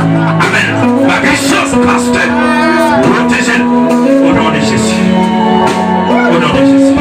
Amen. La chose, pasteur. Protégez-le. Au nom de Jésus. Au nom de Jésus.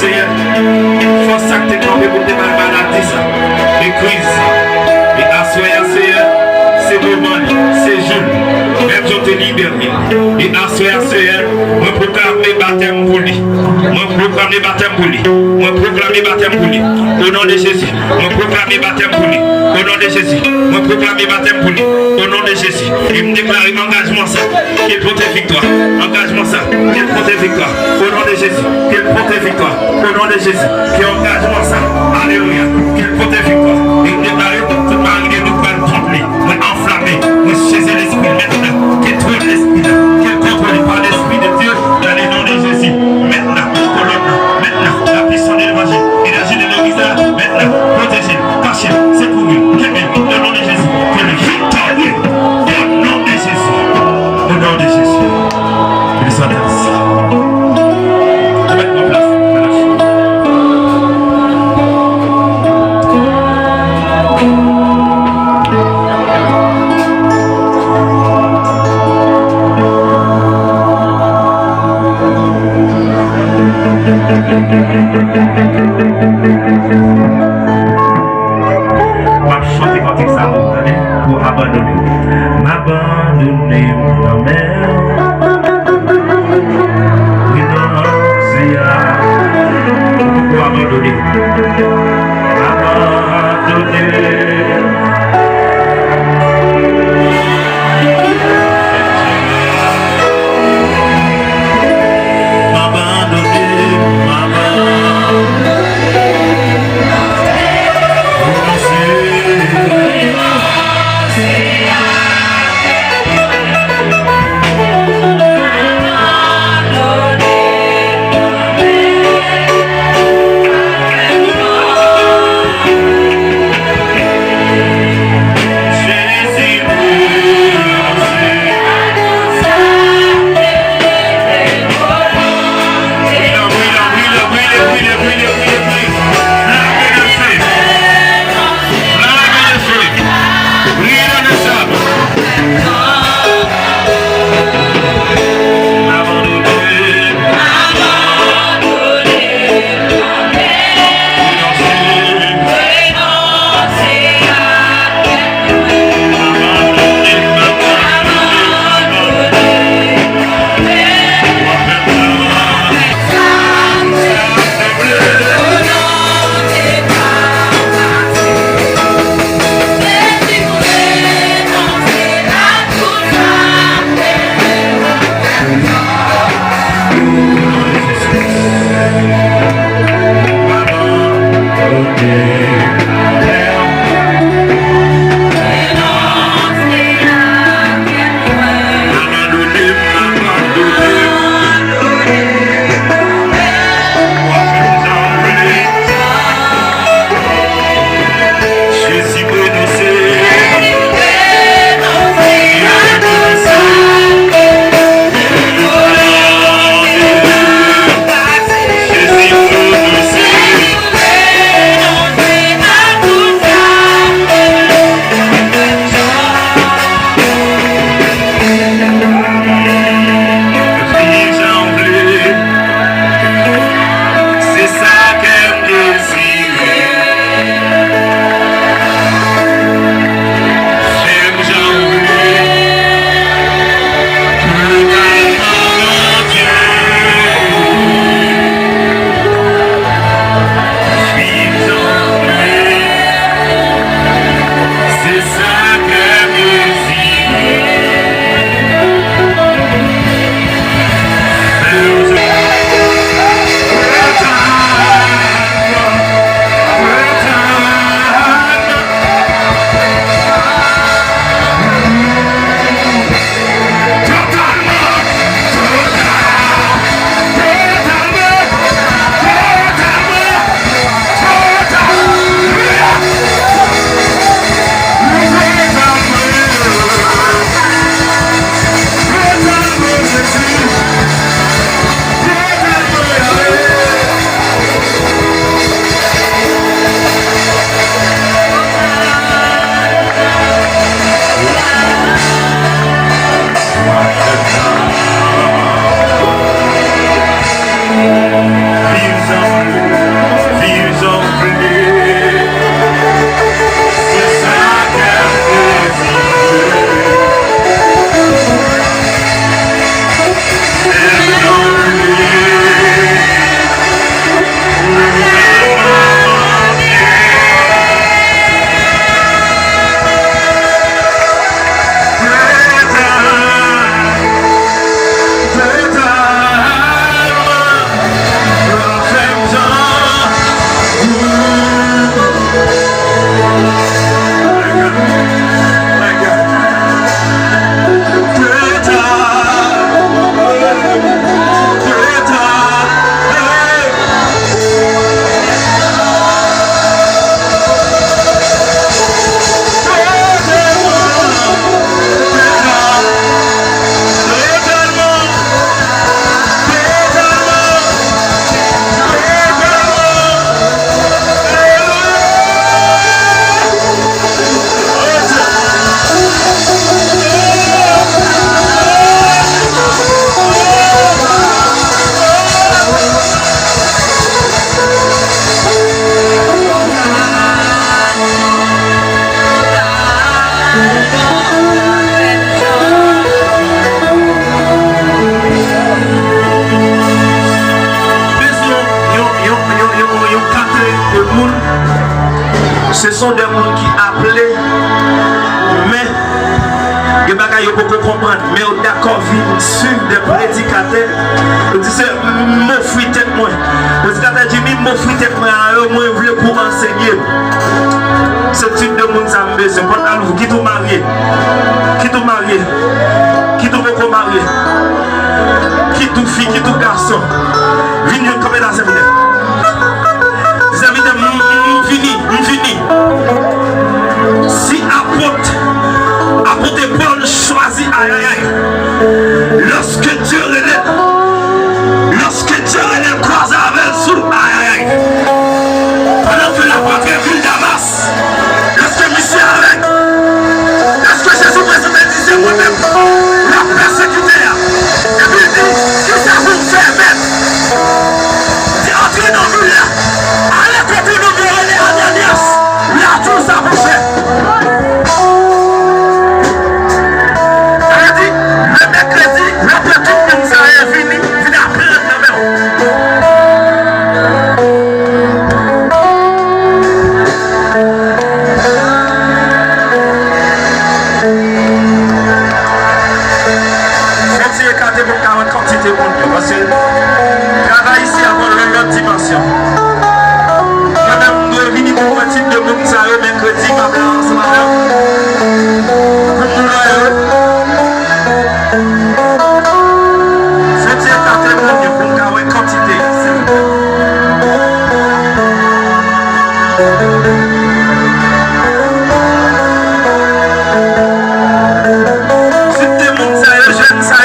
Seigneur, force ça que tu es tombé pour te malbanater ça. Église, Et à ce moi proclame baptême pour lui. Moi proclame baptême pour lui. Moi proclame baptême pour lui. Au nom de Jésus. Moi proclame baptême pour lui. Au nom de Jésus. Moi proclame baptême pour lui. Au nom de Jésus. Et me déclare engagement ça. Qu'il porte victoire. Engagement ça. Qu'il porte victoire. Au nom de Jésus. Qu'il porte victoire. Au nom de Jésus. Qu'il engagement ça. Alléluia. Qu'il porte victoire. Et me déclare toute marine de nous prendre contre lui. Moi enflammé. Moi saisir l'esprit maintenant. Qu'il trouve l'esprit là. Qu'il contrôle par l'esprit de Dieu. Dans le nom de Jésus. Maintenant. Maintenant. La puissance de l'évangile. L'énergie de l'église là. Maintenant. Protégez. Cachez. C'est pour lui. Au nom de Jésus. Que le victorieux. Au nom de Jésus. Au nom de Jésus. Que le soit ainsi. Je vais mettre en place. On va chanter quand ça pour abandonner. M'abandonner mon mère. Oui, non, c'est pour abandonner. Abandonner. Say Ce sont des gens qui appellent, mais les bagages ne peuvent pas comprendre. Mais on est d'accord, suivre des prédicateurs. On dit c'est m'offrir tête moi. Le prédicateur dit m'offrir tête moi, moi je voulais pour enseigner. Ce type de monde, ça me besoin. Qui t'ont marié? Qui t'ont marié? Qui t'ont marié? Qui t'ont fille? Qui t'ont garçon? Venez comme dans ce séminaire. Fini. Si apôtre Paul choisit lorsque Dieu relève croise avec sous pendant que l'apôtre ville Damas, lorsque monsieur avec, lorsque Jésus présentait disait moi-même la persécuté, et puis il dit que ça vous fait mettre, dit entrez dans nous là, allez côté nous verrez les Ananias, là tout ça vous fait. Travail ici avant l'autre dimension. Madame, nous devons venir pour un type de monde, ça va mercredi, ma blanc, ce matin. Faut-il écarter mon Dieu pour nous avoir une quantité? Si tout le monde, ça jeune, ça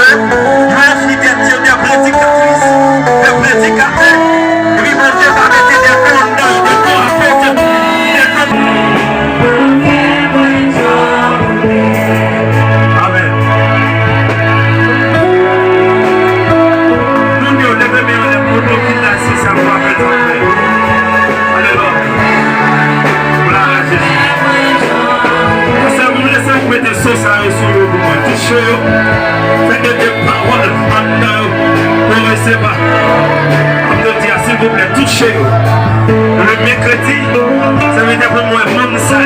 faites des paroles en nous, ne recevez pas. S'il vous plaît, touchez-vous. Le mercredi, ça veut dire pour moi, monde ça.